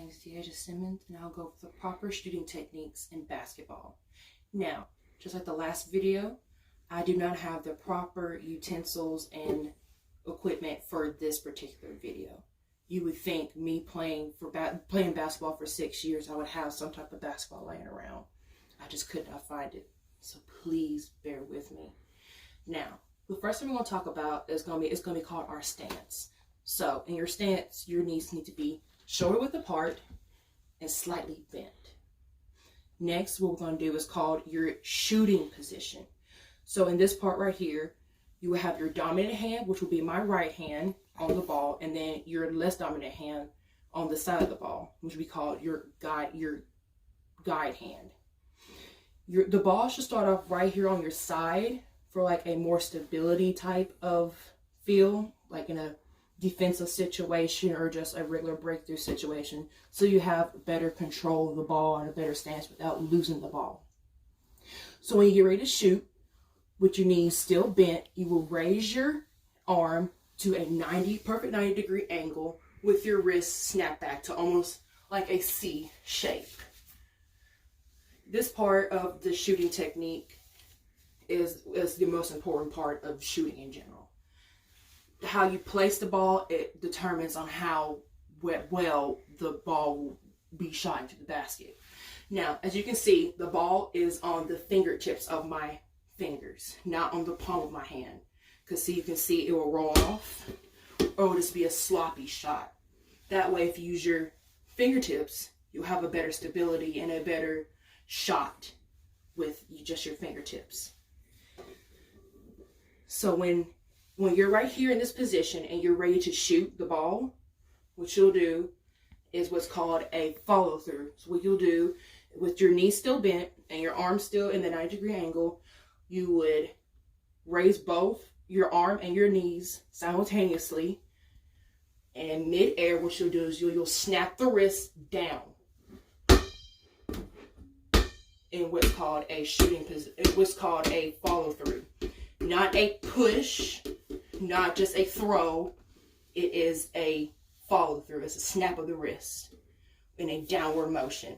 name is Deaja Simmons, and I'll go over the proper shooting techniques in basketball. Now, just like the last video, I do not have the proper utensils and equipment for this particular video. You would think me playing basketball for 6 years, I would have some type of basketball laying around. I just could not find it, so please bear with me. Now, the first thing we're going to talk about is going to be called our stance. So, in your stance, your knees need to be shoulder width apart and slightly bent. Next, what we're going to do is called your shooting position. So, in this part right here, you will have your dominant hand, which will be my right hand, on the ball, and then your less dominant hand on the side of the ball, which will be called your guide hand. The ball should start off right here on your side for like a more stability type of feel, like in a defensive situation or just a regular breakthrough situation, so you have better control of the ball and a better stance without losing the ball. So when you get ready to shoot, with your knees still bent, you will raise your arm to a perfect 90 degree angle with your wrist snapped back to almost like a C shape. This part of the shooting technique is the most important part of shooting in general. How you place the ball, it determines on how well the ball will be shot into the basket. Now, as you can see, the ball is on the fingertips of my fingers, not on the palm of my hand. Because you can see it will roll off, or it will just be a sloppy shot. That way, if you use your fingertips, you'll have a better stability and a better shot with just your fingertips. So when you're right here in this position and you're ready to shoot the ball, what you'll do is what's called a follow through. So what you'll do, with your knees still bent and your arm still in the 90 degree angle, you would raise both your arm and your knees simultaneously, and mid-air, what you'll do is you'll snap the wrist down in what's called a shooting position, what's called a follow through. Not a push, not just a throw. It is a follow through. It's a snap of the wrist in a downward motion.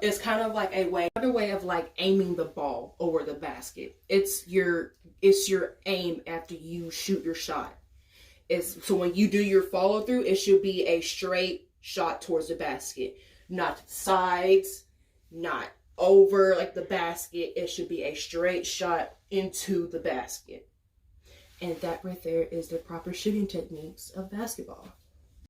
It's kind of like another way of like aiming the ball over the basket. It's your aim after you shoot your shot. So when you do your follow through, it should be a straight shot towards the basket, not sides, not over like the basket. It should be a straight shot into the basket. And that right there is the proper shooting techniques of basketball.